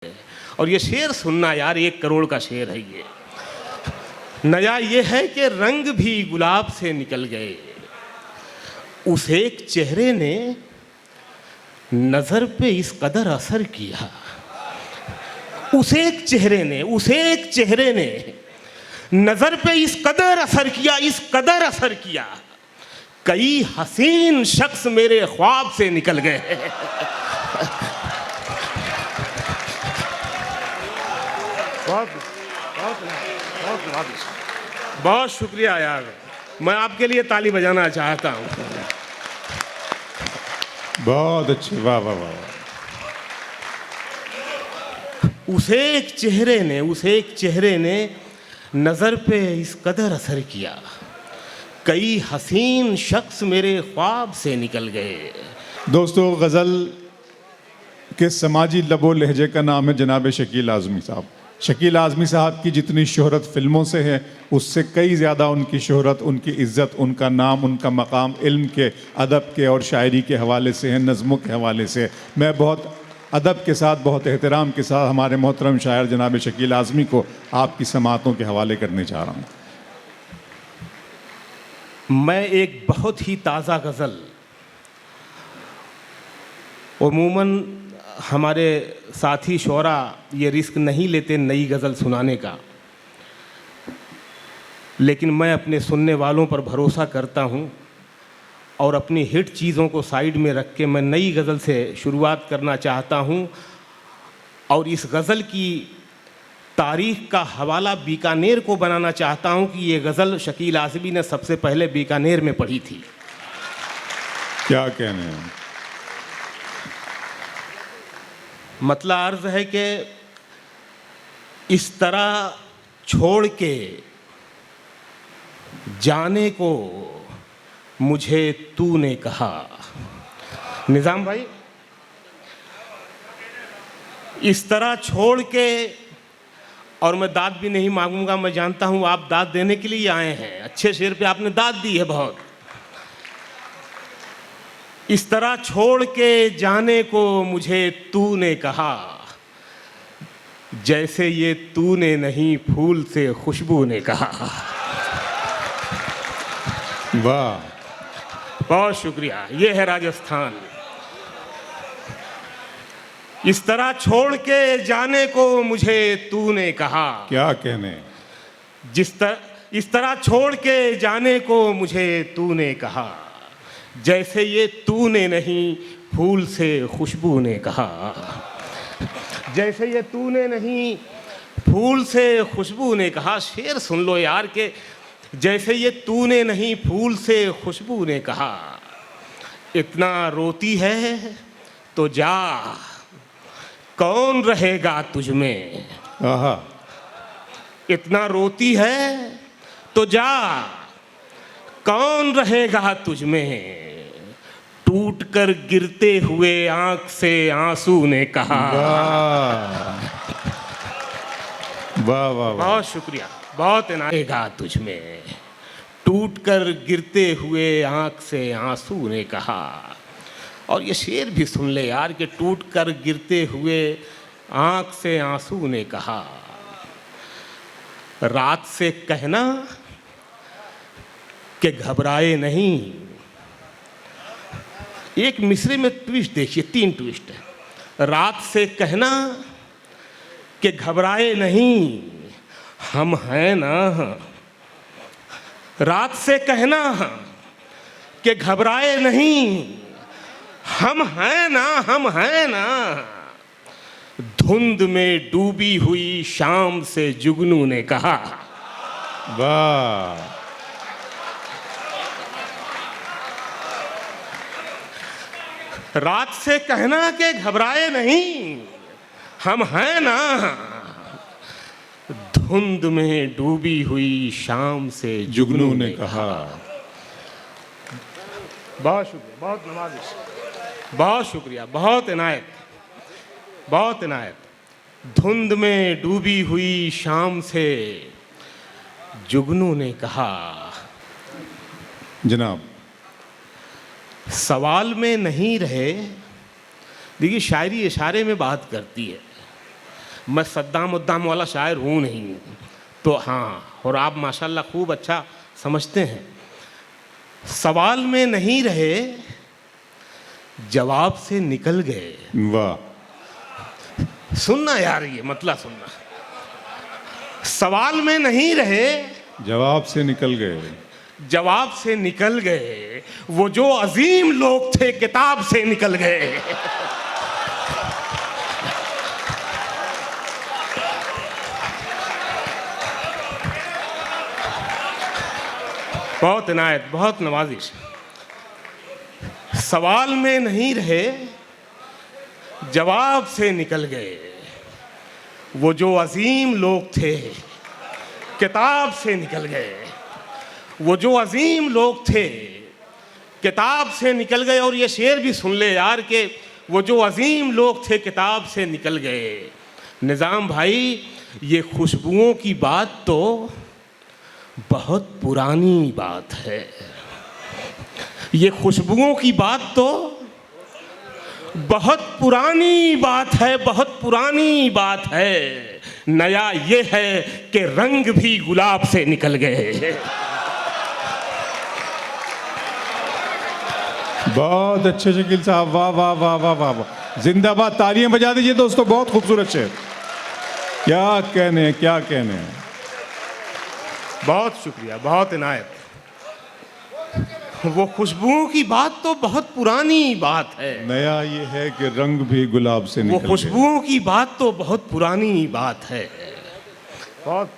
और ये शेर सुनना यार, 1 करोड़ का शेर है ये। नया ये है कि रंग भी गुलाब से निकल गए, उस एक चेहरे ने नजर पे इस कदर असर किया, उस एक चेहरे ने नजर पे इस कदर असर किया, इस कदर असर किया, कई हसीन शख्स मेरे ख्वाब से निकल गए। बहुत शुक्रिया यार, मैं आपके लिए ताली बजाना चाहता हूँ। बहुत अच्छे, वाह वाह वाह। उस एक चेहरे ने नज़र पे इस कदर असर किया, कई हसीन शख्स मेरे ख्वाब से निकल गए। दोस्तों, गज़ल के समाजी लबो लहजे का नाम है जनाब शकील आज़मी साहब। शकील आज़मी साहब की जितनी शोहरत फिल्मों से है, उससे कई ज़्यादा उनकी शोहरत, उनकी इज़्ज़त, उनका नाम, उनका मकाम इल्म के, अदब के और शायरी के हवाले से है, नज़्मों के हवाले से। मैं बहुत अदब के साथ, बहुत एहतराम के साथ हमारे मोहतरम शायर जनाब शकील आज़मी को आपकी समातों के हवाले करने जा रहा हूँ। मैं एक बहुत ही ताज़ा गज़ल, उमूमन हमारे साथी शोरा ये रिस्क नहीं लेते नई गज़ल सुनाने का, लेकिन मैं अपने सुनने वालों पर भरोसा करता हूँ और अपनी हिट चीज़ों को साइड में रख के मैं नई गज़ल से शुरुआत करना चाहता हूँ। और इस गज़ल की तारीख़ का हवाला बीकानेर को बनाना चाहता हूँ कि ये गज़ल शकील आज़मी ने सबसे पहले बीकानेर में पढ़ी थी। क्या कहने हैं? मतलब अर्ज़ है कि इस तरह छोड़ के जाने को मुझे तूने कहा। निज़ाम भाई, इस तरह छोड़ के, और मैं दाद भी नहीं मांगूंगा, मैं जानता हूं आप दाद देने के लिए आए हैं, अच्छे शेर पे आपने दाद दी है बहुत। इस तरह छोड़ के जाने को मुझे तूने कहा, जैसे ये तूने नहीं फूल से खुशबू ने कहा। वाह, बहुत शुक्रिया, ये है राजस्थान। इस तरह छोड़ के जाने को मुझे तूने कहा, क्या कहने। इस तरह छोड़ के जाने को मुझे तूने कहा, जैसे ये तूने नहीं फूल से खुशबू ने कहा। जैसे ये तूने नहीं फूल से खुशबू ने कहा। शेर सुन लो यार के, जैसे ये तूने नहीं फूल से खुशबू ने कहा, इतना रोती है तो जा, कौन रहेगा तुझ में। आहा, इतना रोती है तो जा, कौन रहेगा तुझ में। टूट कर गिरते हुए आंख से आंसू ने कहा। वाह वाह वाह, बहुत शुक्रिया, बहुत रहेगा तुझ में। टूट कर गिरते हुए आंख से आंसू ने कहा। और ये शेर भी सुन ले यार कि टूट कर गिरते हुए आंख से आंसू ने कहा, रात से कहना कि घबराए नहीं। एक मिसरे में ट्विस्ट देखिए, 3 ट्विस्ट है। रात से कहना कि घबराए नहीं, हम हैं ना। रात से कहना कि घबराए नहीं, हम हैं ना, हम हैं ना। धुंध में डूबी हुई शाम से जुगनू ने कहा। वाह, रात से कहना कि घबराए नहीं, हम हैं ना। धुंध में डूबी हुई शाम से जुगनू ने कहा। बहुत शुक्रिया, बहुत नवाजिश, बहुत शुक्रिया, बहुत इनायत, बहुत इनायत। धुंध में डूबी हुई शाम से जुगनू ने कहा। जनाब, सवाल में नहीं रहे। देखिए, शायरी इशारे में बात करती है। मैं सद्दाम उद्दाम वाला शायर हूँ नहीं। तो हाँ, और आप माशाल्लाह खूब अच्छा समझते हैं। सवाल में नहीं रहे, जवाब से निकल गए। वाह, सुनना यार, ये मतलब सुनना। सवाल में नहीं रहे, जवाब से निकल गए। जवाब से निकल गए, वो जो अजीम लोग थे किताब से निकल गए। बहुत इनायत, बहुत नवाजिश। सवाल में नहीं रहे, जवाब से निकल गए, वो जो अजीम लोग थे किताब से निकल गए। वो जो अजीम लोग थे किताब से निकल गए। और ये शेर भी सुन ले यार कि वो जो अजीम लोग थे किताब से निकल गए। निज़ाम भाई, ये खुशबुओं की बात तो बहुत पुरानी बात है। ये खुशबुओं की बात तो बहुत पुरानी बात है, बहुत पुरानी बात है। नया ये है कि रंग भी गुलाब से निकल गए। बहुत अच्छे शकील साहब, वाह वाह वाह वाह वाह वाह, जिंदाबाद। तालियां बजा दीजिए दोस्तों, बहुत खूबसूरत शेर। क्या कहने, क्या कहने। बहुत शुक्रिया, बहुत इनायत। वो खुशबुओं की बात तो बहुत पुरानी बात है। नया ये है कि रंग भी गुलाब से वो निकल गए। खुशबुओं की बात तो बहुत पुरानी बात है। बहुत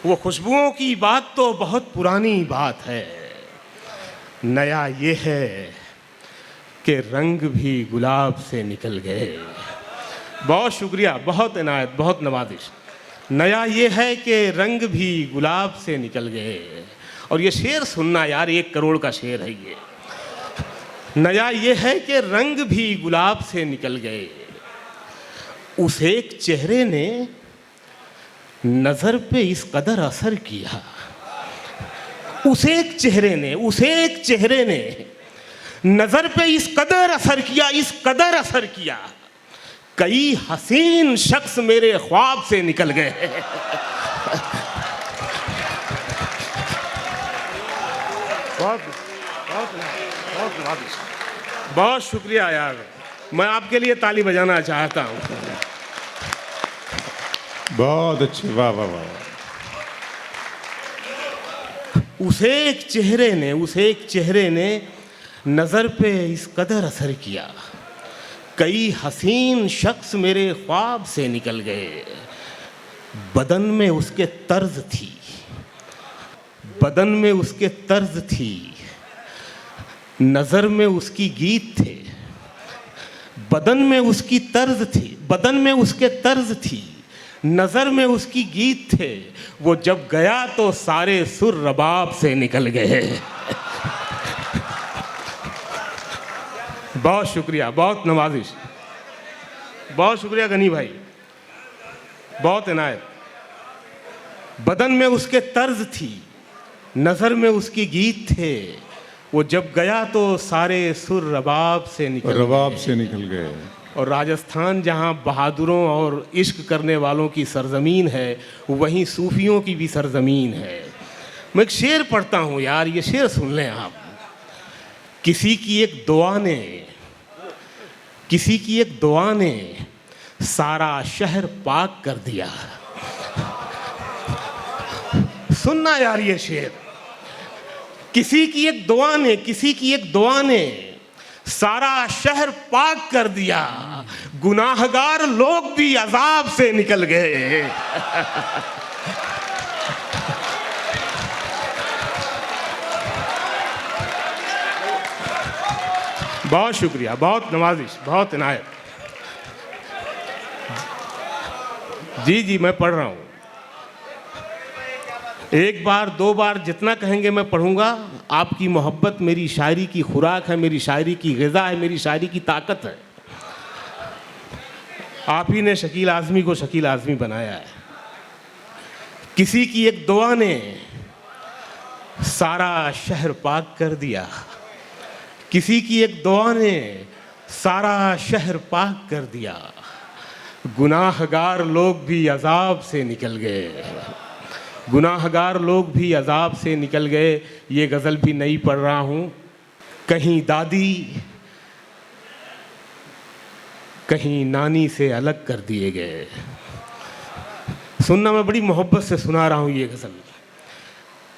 वो खुशबुओं की बात तो बहुत पुरानी बात है। नया ये है कि रंग भी गुलाब से निकल गए। बहुत शुक्रिया, बहुत इनायत, बहुत नवाजिश। नया ये है कि रंग भी गुलाब से निकल गए। और ये शेर सुनना यार, 1 करोड़ का शेर है ये। नया ये है कि रंग भी गुलाब से निकल गए। उस एक चेहरे ने नजर पे इस कदर असर किया। उस एक चेहरे ने नजर पे इस कदर असर किया, इस कदर असर किया, कई हसीन शख्स मेरे ख्वाब से निकल गए। बहुत बहुत बहुत बहुत शुक्रिया यार। मैं आपके लिए ताली बजाना चाहता हूँ। बहुत अच्छे, वाह वाह वाह। उस एक चेहरे ने नज़र पे इस कदर असर किया, कई हसीन शख्स मेरे ख्वाब से निकल गए। बदन में उसके तर्ज थी, बदन में उसके तर्ज थी, नज़र में उसकी गीत थे। बदन में उसकी तर्ज थी, बदन में उसके तर्ज थी, नज़र में उसकी गीत थे। वो जब गया तो सारे सुर रबाब से निकल गए। बहुत शुक्रिया, बहुत नवाजिश, बहुत शुक्रिया गनी भाई, बहुत इनायत। बदन में उसके तर्ज थी, नज़र में उसकी गीत थे। वो जब गया तो सारे सुर रबाब से निकल गए। और राजस्थान जहाँ बहादुरों और इश्क करने वालों की सरजमीन है, वहीं सूफियों की भी सरजमीन है। मैं एक शेर पढ़ता हूँ यार, ये शेर सुन लें आप। किसी की एक दुआ ने सारा शहर पाक कर दिया। सुनना यार ये शेर। किसी की एक दुआ ने सारा शहर पाक कर दिया। गुनाहगार लोग भी अजाब से निकल गए। बहुत शुक्रिया, बहुत नवाजिश, बहुत इनायत। जी मैं पढ़ रहा हूँ। 1 बार 2 बार जितना कहेंगे मैं पढ़ूंगा। आपकी मोहब्बत मेरी शायरी की खुराक है, मेरी शायरी की ग़िज़ा है, मेरी शायरी की ताकत है। आप ही ने शकील आज़मी को शकील आज़मी बनाया है। किसी की एक दुआ ने सारा शहर पाक कर दिया। किसी की एक दुआ ने सारा शहर पाक कर दिया। गुनाहगार लोग भी अजाब से निकल गए, गुनाहगार लोग भी अजाब से निकल गए। ये गज़ल भी नहीं पढ़ रहा हूँ। कहीं दादी कहीं नानी से अलग कर दिए गए। सुनना, मैं बड़ी मोहब्बत से सुना रहा हूँ ये गज़ल।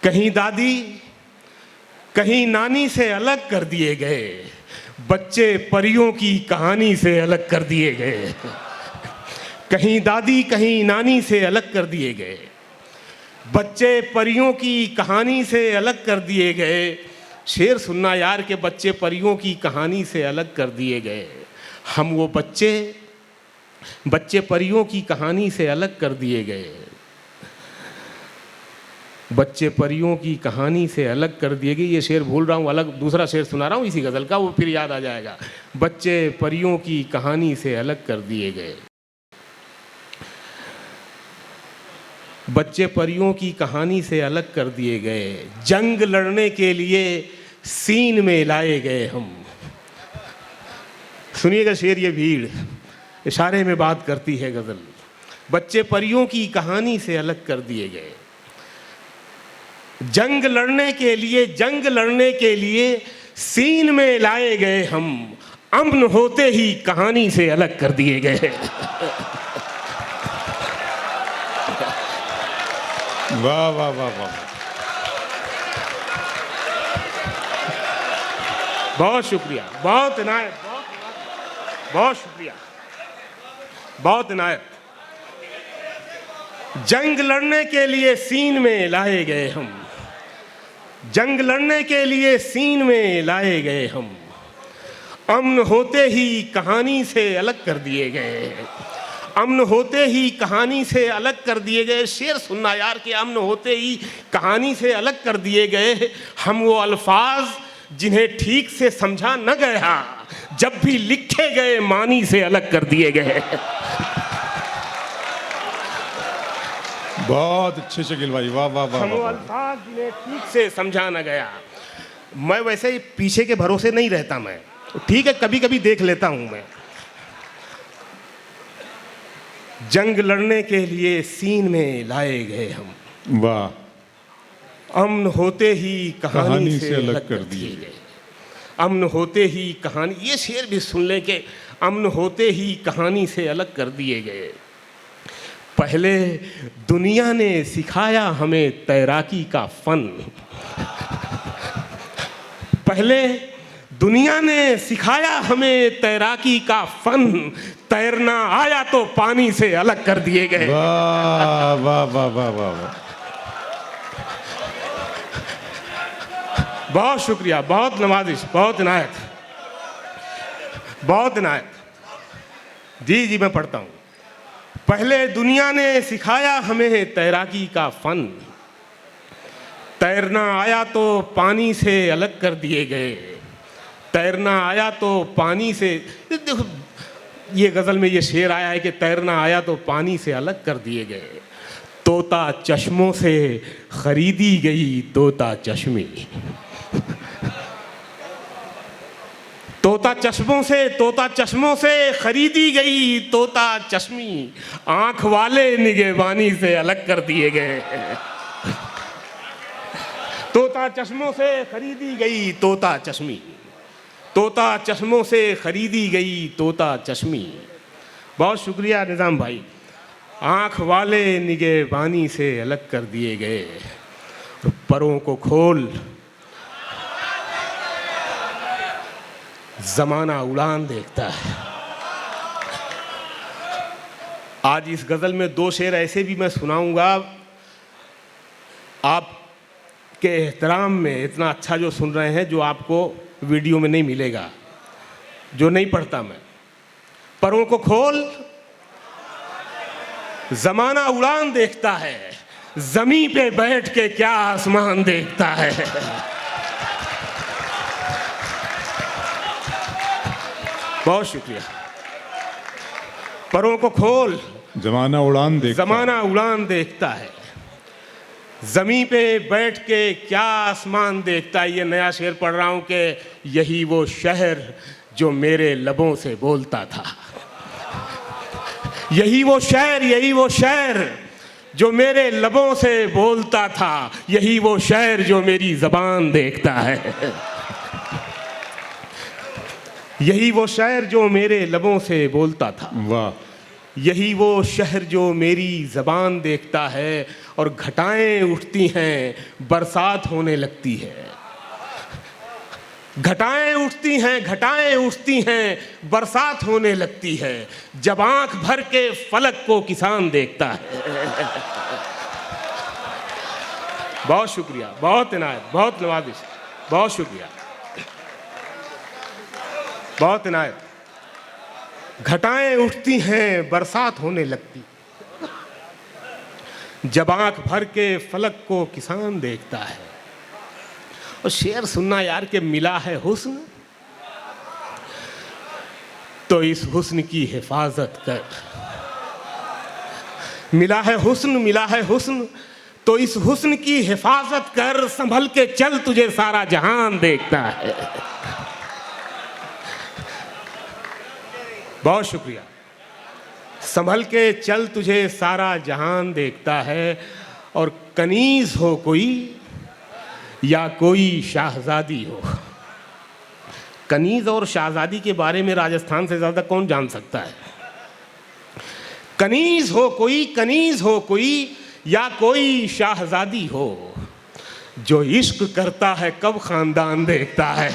कहीं दादी कहीं नानी से अलग कर दिए गए, बच्चे परियों की कहानी से अलग कर दिए गए। कहीं दादी कहीं नानी से अलग कर दिए गए, बच्चे परियों की कहानी से अलग कर दिए गए। शेर सुनना यार के बच्चे परियों की कहानी से अलग कर दिए गए। हम वो बच्चे परियों की कहानी से अलग कर दिए गए, बच्चे परियों की कहानी से अलग कर दिए गए। ये शेर भूल रहा हूँ, अलग दूसरा शेर सुना रहा हूँ इसी गज़ल का, वो फिर याद आ जाएगा। बच्चे परियों की कहानी से अलग कर दिए गए, बच्चे परियों की कहानी से अलग कर दिए गए। जंग लड़ने के लिए सीन में लाए गए हम। सुनिएगा शेर, ये भीड़ इशारे में बात करती है गज़ल। बच्चे परियों की कहानी से अलग कर दिए गए, जंग लड़ने के लिए सीन में लाए गए हम। अमन होते ही कहानी से अलग कर दिए गए। वाह वाह वाह वाह, बहुत शुक्रिया, बहुत इनायत, बहुत शुक्रिया, बहुत इनायत। जंग लड़ने के लिए सीन में लाए गए हम, जंग लड़ने के लिए सीन में लाए गए हम। अमन होते ही कहानी से अलग कर दिए गए, अमन होते ही कहानी से अलग कर दिए गए। शेर सुनना यार कि अमन होते ही कहानी से अलग कर दिए गए। हम वो अल्फाज जिन्हें ठीक से समझा न गया, जब भी लिखे गए मानी से अलग कर दिए गए। बहुत अच्छे शकील भाई, वाह वाह वाह। हम वो अल्फाज जिन्हें ठीक से समझा न गया। मैं वैसे ही पीछे के भरोसे नहीं रहता, मैं ठीक है कभी कभी देख लेता हूं मैं। जंग लड़ने के लिए सीन में लाए गए हम, वाह। अमन होते ही कहानी से अलग कर दिए गए। अमन होते ही कहानी, ये शेर भी सुन ले के अमन होते ही कहानी से अलग कर दिए गए। पहले दुनिया ने सिखाया हमें तैराकी का फन, पहले दुनिया ने सिखाया हमें तैराकी का फन। तैरना आया तो पानी से अलग कर दिए गए। वाह वाह वाह वाह वाह, बहुत शुक्रिया, बहुत नवाजिश, बहुत इनायत, बहुत इनायत। जी जी मैं पढ़ता हूँ। पहले दुनिया ने सिखाया हमें तैराकी का फन, तैरना आया तो पानी से अलग कर दिए गए। तैरना आया तो पानी से, देखो ये गज़ल में ये शेर आया है कि तैरना आया तो पानी से अलग कर दिए गए। तोता चश्मों से खरीदी गई तोता चश्मी, तोता चश्मों से खरीदी गई तोता चश्मी। आंख वाले निगहबानी से अलग कर दिए गए। तोता चश्मों से खरीदी गई तोता चश्मी, तोता चश्मों से खरीदी गई तोता चश्मी। बहुत शुक्रिया निज़ाम भाई। आँख वाले निगहबानी से अलग कर दिए गए। परों को खोल ज़माना उड़ान देखता है। आज इस गज़ल में दो शेर ऐसे भी मैं सुनाऊंगा, आपके एहतराम में, इतना अच्छा जो सुन रहे हैं, जो आपको वीडियो में नहीं मिलेगा, जो नहीं पढ़ता मैं। परों को खोल ज़माना उड़ान देखता है, ज़मीं पे बैठ के क्या आसमान देखता है। बहुत शुक्रिया। परों को खोल जमाना उड़ान देखता, ज़माना उड़ान देखता है, ज़मीं पे बैठ के क्या आसमान देखता है। ये नया शेर पढ़ रहा हूँ कि यही वो शहर जो मेरे लबों से बोलता था, यही वो शायर जो मेरे लबों से बोलता था, यही वो शायर जो मेरी ज़बान देखता है। यही वो शायर जो मेरे लबों से बोलता था, वाह, यही वो शहर जो मेरी ज़बान देखता है। और घटाएं उठती हैं, बरसात होने लगती है। घटाएं उठती हैं, बरसात होने लगती है, जब आंख भर के फलक को किसान देखता है। बहुत शुक्रिया, बहुत इनायत, बहुत नवाजिश, बहुत शुक्रिया, बहुत इनायत। घटाएं उठती हैं, बरसात होने लगती, जब आंख भर के फलक को किसान देखता है। और शेर सुनना यार के मिला है हुस्न, तो इस हुस्न की हिफाजत कर। मिला है हुस्न, तो इस हुस्न की हिफाजत कर। संभल के चल, तुझे सारा जहान देखता है। बहुत शुक्रिया। संभल के चल, तुझे सारा जहान देखता है। और कनीज हो कोई या कोई शाहजादी हो। कनीज और शाहजादी के बारे में राजस्थान से ज़्यादा कौन जान सकता है। कनीज हो कोई या कोई शाहजादी हो, जो इश्क करता है कब खानदान देखता है।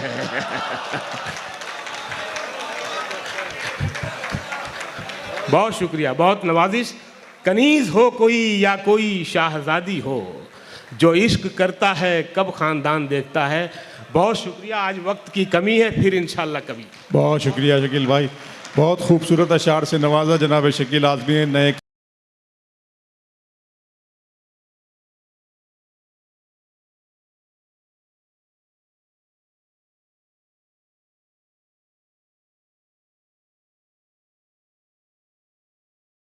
बहुत शुक्रिया, बहुत नवाजिश। कनीज हो कोई या कोई शाहजादी हो, जो इश्क करता है कब खानदान देखता है। बहुत शुक्रिया। आज वक्त की कमी है, फिर इंशाल्लाह कभी। बहुत शुक्रिया शकील भाई, बहुत खूबसूरत अशार से नवाजा जनाब शकील आज़मी ने। नए